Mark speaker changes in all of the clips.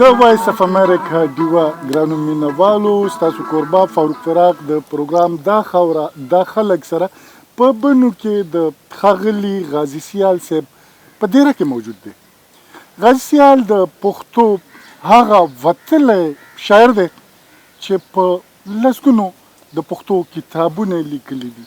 Speaker 1: د وایس اف امریکا ډیوا ګرانو مینوالو ستاسو کوربه فاروق فراق د پروګرام دا خوره دا خلک سره په بنو کې د ښاغلي غازي سیال صاحب په دیره کې موجود دی. غازي سیال د پښتو هغه وتلی شاعر دی چې په لسګونو د پښتو کتابونه لیکلي دي،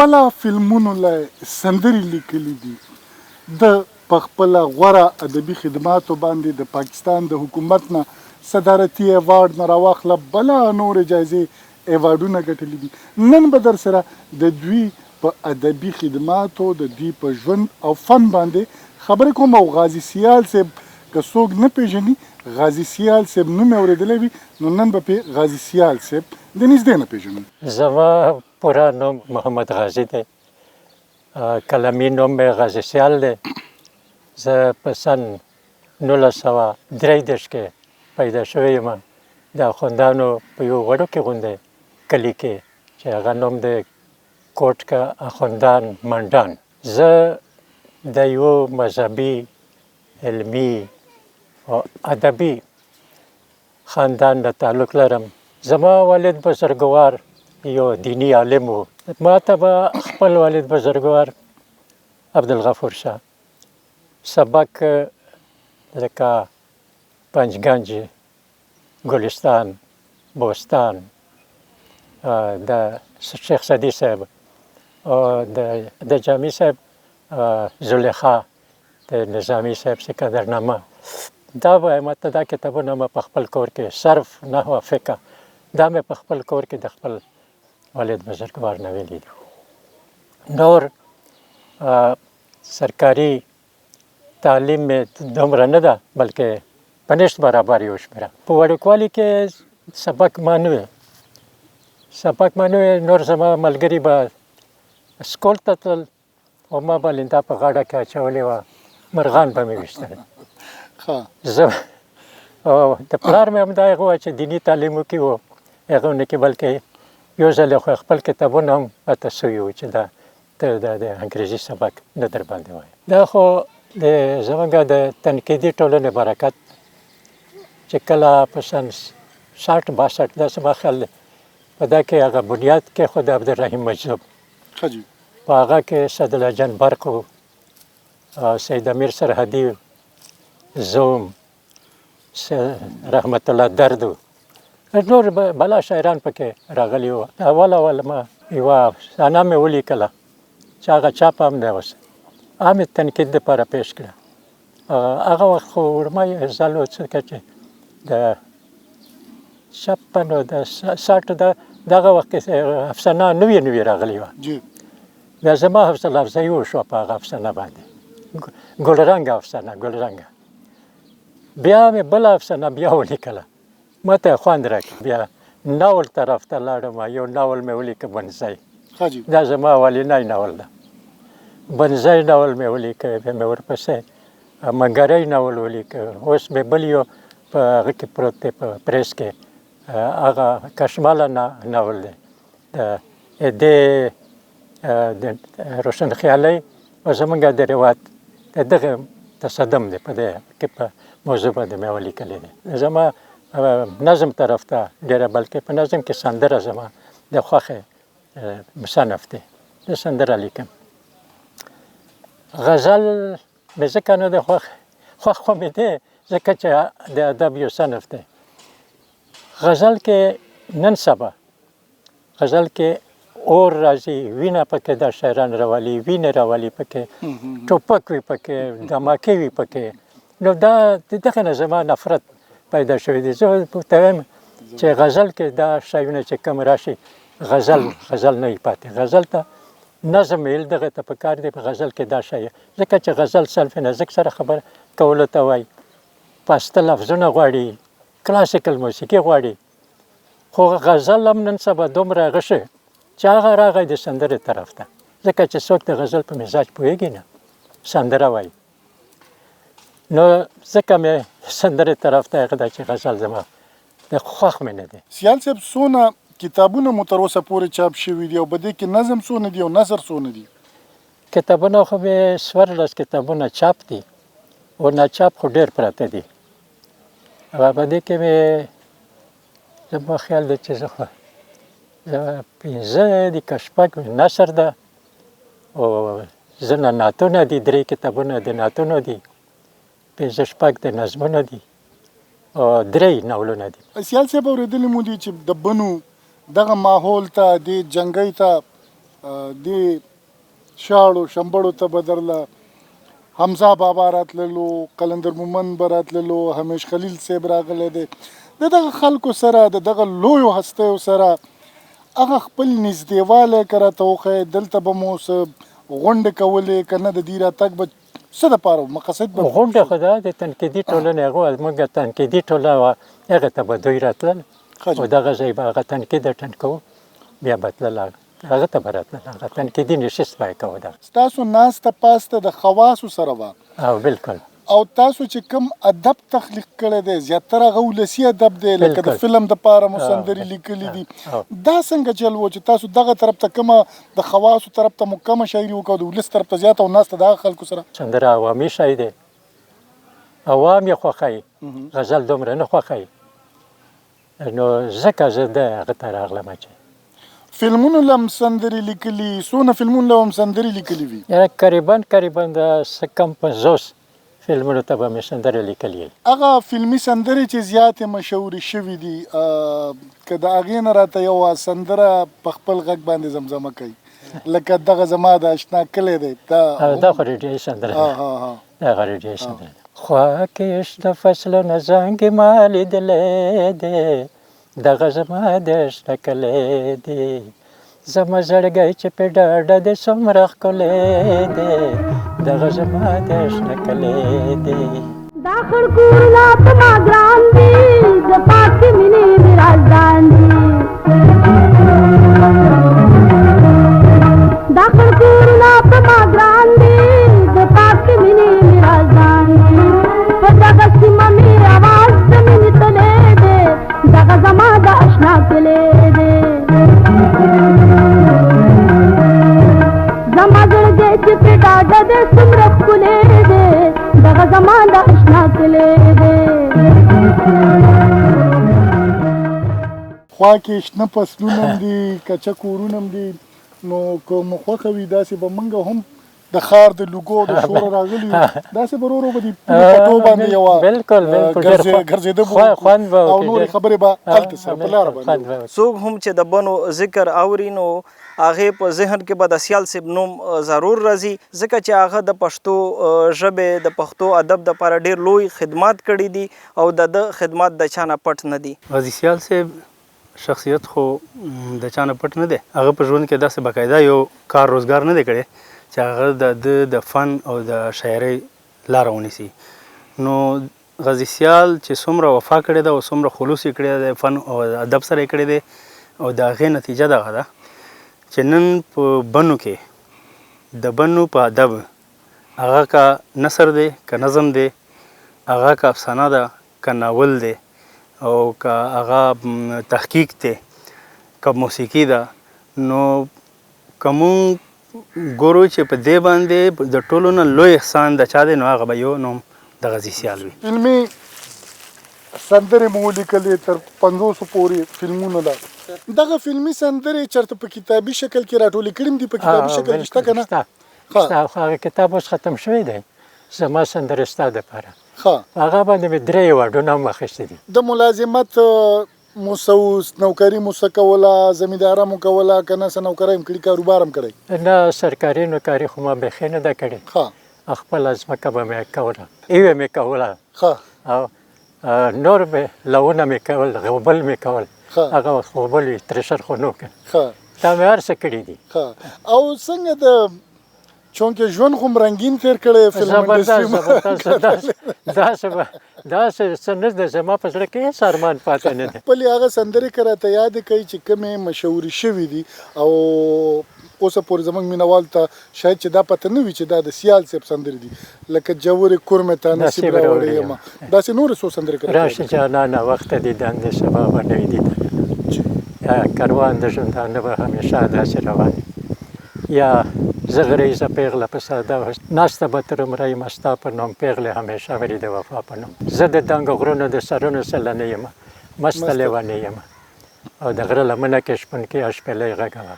Speaker 1: بله فلمونو له سندرې لیکلي دي، د په خپله غوره ادبي خدماتو باندې د پاکستان د حکومت نه صدارتي ایوارډ نه راواخله بله نورې جایزې ایوارډونه ګټلي دي. نن به در سره د دوی په ادبي خدماتو د دوی په ژوند او فن باندې خبرې کوم او غازي سیال صاحب که څوک نه پیژني غازي سیال صاحب نوم یې اورېدلی وي نو نن به پې غازي سیال صاحب د نږدې نه پیژنو.
Speaker 2: زما پوره نوم محمد غازي دی، کلمي نوم مې غازي سیال دی. زه په سن 1933 کې پیدا شوی یم د اخوندانو په یو وړوکي غوندې کلي کې چې هغه نوم دی کوټکه اخوندان منډان. زه د یو مذهبي علمي او ادبي خاندان نه تعلق لرم. زما والد بزرګوار یو دینی عالم و. ما ته به خپل والد بزرګوار عبدالغفور شاه سبق لکه پنجگنج، گلستان، بوستان، د شیخ صدی صاحب او د جامی صاحب زلیخا، د نظامی صاحب سکندرنامه، دا به ماته دا کتابونه مې په خپل کور کې صرف نحو فقه دا مې په خپل کور کې د خپل والد بزرګوار نه ویلي دي. نور سرکاري تعلیم مې دومره نه ده بلکې په نشت برابر یو شمېره. په وړوکوالي کې سبق ما نه وی، نور زما ملګري به سکول ته تلل او ما به لنده په غاړه کې اچولې وه، مرغان به مې ویشتل. زه او د پلار مې همدا هغه وه چې دیني تعلیم وکړي و هغه ونه کې بلکې یو ځل خو خپل کتابونه هم راته سوي وو چې دا ته د انګریزي سبق نه در باندې وایي. دا خو د زمونږ د تنقیدي ټولنې برکت چې کله په سن 60-62 داسې ما خیال دی په دا کې هغه بنیاد کې خو د عبدالرحیم مجذوب په هغه کې سعدالله جان برق و، سید امیر سرحدي، زوم، رحمت الله درد و نور بلا شاعران پکې راغلي وو. اول ما یوه صحنه مې ولیکله چې هغه چاپ هم دی اوس، عام تنقید دپاره پیش کړه. هغه وخت خو وړمه ځل و ځکه چې د 56 د 60 دغه وخت کې افسانه نوې راغلې وه. بیا زما حوصله افزایي وشوه په هغه افسانه باندې، ګلرنګه افسانه ګلرنګه. بیا مې بله افسانه بیا ولیکله، ما ته خوند راکړ. بیا ناول طرف ته لاړم، یو ناول مې ولیکه بنځی، دا زما اولنی ناول ده. بنځی ناول مې ولیکه، بیا مې ورپسې منګری ناول ولیکه. اوس مې بل یو په هغه کې پروت دی په پریس کې، هغه کشماله ناول دی د د روشنخیالۍ او زمونږ د روایت د دغه تصدم دی په دې کې په موضوع باندې مې ولیکلی دی. زما نظم طرف ته ډېره بلکې په نظم کې سندره زما د خوښې مصنف دی، زه سندره لیکم. غزل مې ځکه نه دی خوښ خو مې دی ځکه چې د ادب یو صنف دی. غزل کې نن سبا غزل کې اور راځي، وینه پکې د شاعران راولي، وینه راولي پکې، ټوپک وي پکې، دماکې وي پکې. نو دا د دغه نه زما نفرت پیدا شوی دی. زه ورته وایم چې غزل کې دا شیونه چې کوم راشي غزل نه وي پاتې. غزل ته نظم ویل دغه ته پکار دی په غزل کې دا شی، ځکه چې غزل صرف نظر سره خبر کولو ته وایي پاسته لفظونه غواړي، کلاسیکل موسیقي غواړي. خو غزل هم نن سبا دومره هغه شي چې هغه راغی د سندرې طرف ته، ځکه چې څوک د غزل په مزاج پوهېږي نه، سندره وایي. نو ځکه مې سندرې طرف ته هغه ده چې غزل زما د خوښ مې نه دی.
Speaker 1: سیال صاحب څونه کتابونه مو تر اوسه پورې چاپ شوي دي او په دې کې نظم څونه دي او نثر څونه دي؟
Speaker 2: کتابونه خو مې 14 کتابونه چاپ دي او ناچاپ خو ډېر پراته دي. او په دې کې مې زما خیال دی چې زه 15 دي که 6 نثر ده او ځینې نعتونه دي، 3 کتابونه د نعتونو دي، 15-16 د نظمونه دي او 3 ناولونه دي.
Speaker 1: سیال صاحب اورېدلی مو دي چې د بنو دغه ماحول ته د جنګۍ ته د شاړو شمبړو ته به درله حمزه بابا راتللو، قلندر مومند به راتللو، همیش خلیل صاحب راغلی دی. د دغه خلکو سره د دغه لویو هستیو سره هغه خپل نږدېوالی که راته وښیې، دلته به مو څه غونډې کولې که نه، د دې راتګ به څه دپاره مقصد به
Speaker 2: غونډه خو ده د تنقیدي ټولنې هغه زموږ تنقیدي ټوله وه، هغې ته به دوی راتلل او دغه ځای به هغه تنقید اټن کوو، بیا به تلل هغه ته به راتلل، هغه تنقیدي نشست به یې کوو. دغه
Speaker 1: ستاسو ناسته پاسته د خواصو سره وه
Speaker 2: او بلکل.
Speaker 1: او تاسو چې کوم ادب تخلیق کړی دی زیاتره هغه ولسي ادب دی، لکه د فلم دپاره مو سندرې لیکلي دي. دا څنګه چل و چې تاسو دغه طرف ته کومه د خواصو طرف ته مو کمه شاعري وکړه او د ولس طرف ته زیاته او ناسته د هغه خلکو سره؟
Speaker 2: سندره عوامي شی دی، عوام یې خوښوي، غزل دومره نه خوښوي. نو ځکه زه د هغه ته راغلم چې
Speaker 1: فلمونو له هم سندرې لیکلي، څونه فلمونو له هم سندرې لیکلي وي؟
Speaker 2: قریبا د څه کم 50 فلمونو ته به مې سندرې لیکلي.
Speaker 1: هغه فلمي سندرې چې زیاتې مشهورې شوي دي، که د هغې نه راته یوه سندره په خپل غږ باندې زمزمه کوي، لکه دغه زما د اشنا کلی دی،
Speaker 2: دا خو ریډیوي سندره ده، دغه ریډیوي سندره ده. خوا کې شنه فصلونه زانګې ما لیدلی دی، دغه زما د شنه کلی دی، زما زړګی چې پې ډاډه دی څومره ښکلی دی، دغه زما د شنه کلی دی.
Speaker 3: دا خړ کورونه په ما ګران دي، د پاکې مینې مې رازدان دي. دا خړ کورونه په ما ګران دي، د پاکې مینې مې رازدان دي. په دغه سیمه مې اواز د مینې تللی دی، دغه زما د اشنا کلی دی. زما زړګی چې پې ډاډه دی څومره ښکلی دی، دغه زما د اشنا کلی دی.
Speaker 1: خوا کې شنه فصلونه هم دي، کچه کورونه هم دي، نو که مو خوښه وي داسې به موږ هم د ښار د لوګو د شوره راغلي یو، داسې به ورو ورو به د پټو باندې یوه ګرځېده به او نورې خبرې به هلته سره په لاره باندې.
Speaker 4: څوک هم چې د بنو ذکر اوري نو هغې په ذهن کې به د سیال صاحب نوم ضرور راځي، ځکه چې هغه د پښتو ژبې د پښتو ادب دپاره ډېر لوی خدمات کړي دي او د ده خدمات د چا نه پټ نه دي.
Speaker 5: غازي سیال صاحب شخصیت خو د چا نه پټ نه دی، هغه په ژوند کې داسې باقاعده یو کار روزګار نه دی کړی چې هغه د فن او د شاعرۍ لاره ونیسي. نو غازي سیال چې څومره وفا کړې ده او څومره خلوص یې کړی دی فن او ادب سره یې کړی دی، او د هغې نتیجه دغه ده چې نن په بنو کې د بنو په ادب هغه که نثر دی که نظم دی، هغه که افسانه ده که ناول دی، او که هغه تحقیق دی که موسیقي ده، نو که مونږ ګورو چې په دې باندې د ټولو نه لوی احسان د چا دی، نو هغه به یو نوم د غازي سیال وي.
Speaker 1: فلمي سندرې مو ولیکلې تر 500 پورې فلمونه ده. دغه فلمي سندرې چېرته په کتابي شکل کې راټولې کړي دي؟ په کتابي شکل کې شته که نه؟
Speaker 2: شته، خو هغه کتاب اوس ختم شوی دی، زما سندرې ستا دپاره.
Speaker 1: ښه،
Speaker 2: هغه باندې مې 3 ایوارډونه هم اخیستي دي.
Speaker 1: د ملازمت مو نوکري مو څه کوله، زمینداره مو کوله که نه څه نوکرۍ هم کړي، کاروبار هم کړی؟
Speaker 2: نه، سرکاري نوکري خو ما بیخي نه ده کړې. خپله ځمکه به مې کوله، ایوې مې کوله، او نور مې لونه مې کول، غوبل مې کول، هغه وخت غوبل وي، ترشر خو نه و که، دا مې هر څه کړي دي.
Speaker 1: او څنګه د چونکې ژوند خو م رنګین تېر کړی، فلم انډسټري
Speaker 2: داسې به داسې څه نه ده زما په زړه کې هېڅ ارمان پاتې نه دی
Speaker 1: خپلې هغه سندرې که راته یاد کوي چې کومې مشهورې شوي دي او اوسه پورې زموږ مینوال ته شاید چې دا پته نه وي چې دا د سیال صاحب سندرې دي لکه جورې کورمې ته نصیب راوړې یم داسې نورې څو سندرې که
Speaker 2: راشه جانانه وخته دیدن د سبا به نوي دیدن یا کاروان د ژوندانه به همیشه داسې روان یا زه غریزه پیغله په ساده ناسته به تر عمره یم ستا په نوم پیغلې همیشه مري د وفا په نوم زه د دنګو غرونو د سرونو سلنه یم مسته لیونې یم او د غره لمنه کې شپونکي شپېلۍ غږوه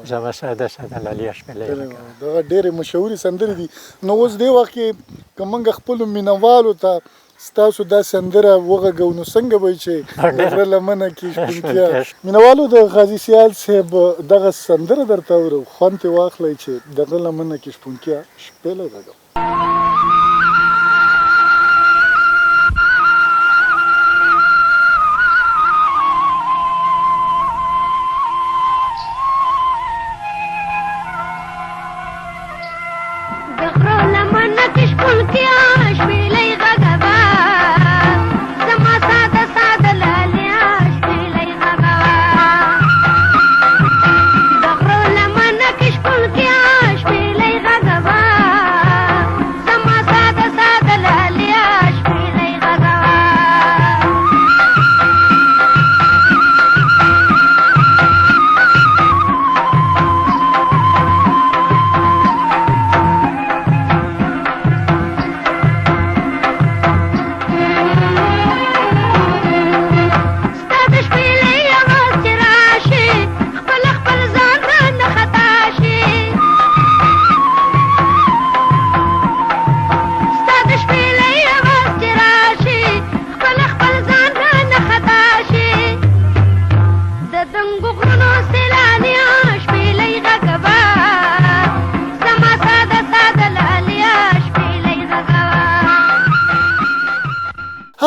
Speaker 2: زما ساده ساده لالي شپېلۍ غږوه
Speaker 1: دغه ډېرې مشهورې سندرې دي نو اوس دې وخت کې که موږ خپلو مینوالو ته ستاسو دا سندره وغږو نو څنګه به چې د غره لمنه کې شپونکیا مینوالو د غازي سیال صاحب دغه سندره درته اورو خوند ترې واخلئ چې د غره لمنه کې شپونکیا شپېلۍ غږوه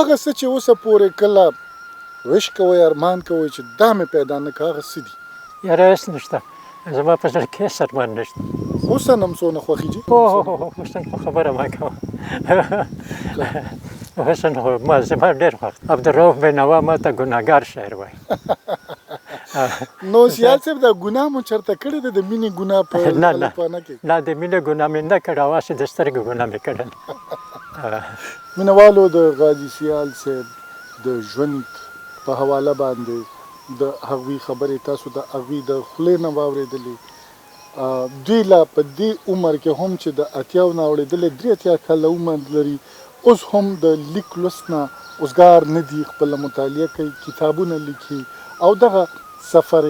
Speaker 1: هغه څه چې اوسه پورې کله وش کوئ ارمان کوئ چې دا مې پیدا نه کړه هغه څه دي
Speaker 2: یاره هېڅ نشته زما په زړه کې هېڅ ارمان نشته
Speaker 1: حسن هم څونه خوښېږي
Speaker 2: حسن خو خبره مه کوه حسن خو زما ډېر خوښ عبدالرؤف بینوا ما ته ګناهګار شاعر وایي
Speaker 1: نو سیال صاحب دا ګناه مو چېرته کړې ده د مینې ګناه په الفانه کې
Speaker 2: نه د مینې ګناه مې نه کړې اواسې د سترګو ګناه مې کړې
Speaker 1: مینوالو د غازي سیال صاحب د ژوند په حواله باندې د هغوی خبرې تاسو د هغوی د خولې نه واورېدلې دوی لا په دې عمر کې هم چې د اتیاو نه اورېدلې 83 کاله عمر لري اوس هم د لیک لوست نه اوزګار نه دي خپله مطالعه کوي کتابونه لیکي او دغه سفر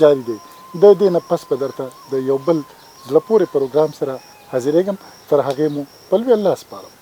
Speaker 1: جاری دی د دې نه پس به درته د یو بل زړه پورې پروګرام سره حاضرېږم تر هغې مو په لوی الله سپارم